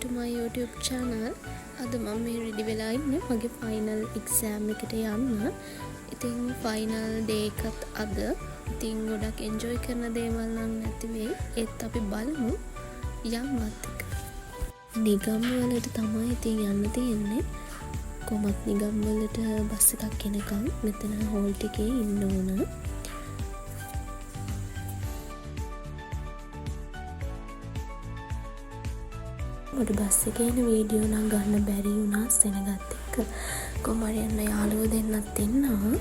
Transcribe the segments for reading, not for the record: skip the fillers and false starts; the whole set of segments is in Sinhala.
to my YouTube channel. අද මම මේ රෙඩි වෙලා ඉන්නේ මගේ ෆයිනල් එක්සෑම් එකට යන්න. ඉතින් ෆයිනල් ඩේ එකත් අද. ඉතින් ගොඩක් එන්ජොයි කරන දේවල් නම් නැති වෙයි. ඒත් අපි බලමු යම්වත් එක. නිගම් වලට තමයි ඉතින් යන්න තියෙන්නේ. කොහොමත් නිගම් වලට බස් එකක් එනකම් මෙතන හෝල්ට් එකේ ඉන්න ඕන. මට බස් එකේ යන වීඩියෝ නම් ගන්න බැරි වුණා සෙනගත් එක්ක. කොහොම හරි යන්න යාළුවෝ දෙන්නත් ඉන්නවා.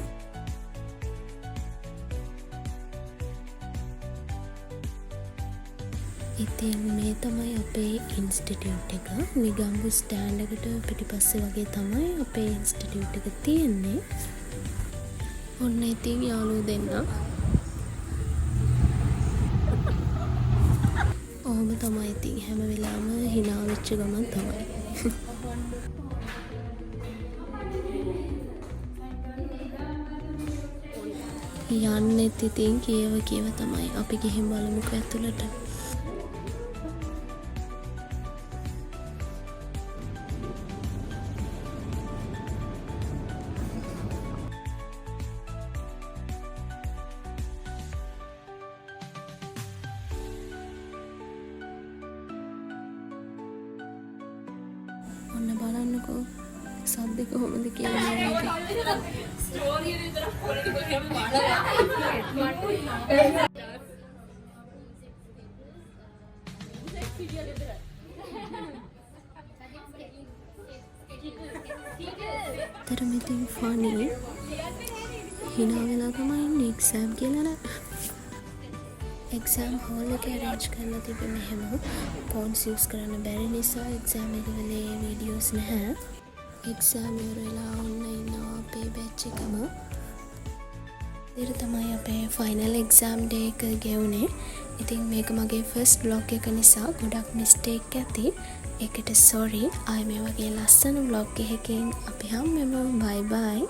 ඉතින් මේ තමයි අපේ ඉන්ස්ටිටියුට් එක. නිගම්බු ස්ටෑන්ඩ් එකට පිටිපස්සේ වගේ තමයි අපේ ඉන්ස්ටිටියුට් එක තියෙන්නේ. ඔන්න ඉතින් යාළුවෝ දෙන්නා ඔහොම තමයි ඉතින් හැම වෙලාවම hina වෙච්ච ගමන් තමයි. යන්නෙත් ඉතින් කියව තමයි. අපි ගිහින් බලමුකෝ ඇතුළට. ඔන්න බලන්නකෝ සද්දේ කොහොමද කියන්නේ. ස්ටෝරි එක විතර පොලිටිකල් ගේම් බලලා තරමින් ෆනි hina වෙලා තමයි ඉන්නේ එක්සෑම් කියලා නේද. එක්සෑම් හෝල් එක arrange කරලා තිබෙ මෙහෙම ෆෝන්ස් යූස් කරන්න බැරි නිසා එක්සෑම් එකේ වීඩියෝස් නැහැ. එක්සෑම් ඉවර වෙලා ඔන්න ඉන්නවා අපේ බැච් එකම. ඊට තමයි අපේ ෆයිනල් එක්සෑම් ඩේ එක ගෙවුනේ. ඉතින් මේක මගේ ෆස්ට් vlog එක නිසා ගොඩක් මිස්ටේක් ඇති. ඒකට sorry. ආයෙ මේ වගේ ලස්සන vlog එකකින් අපි හම්බෙමු. bye bye.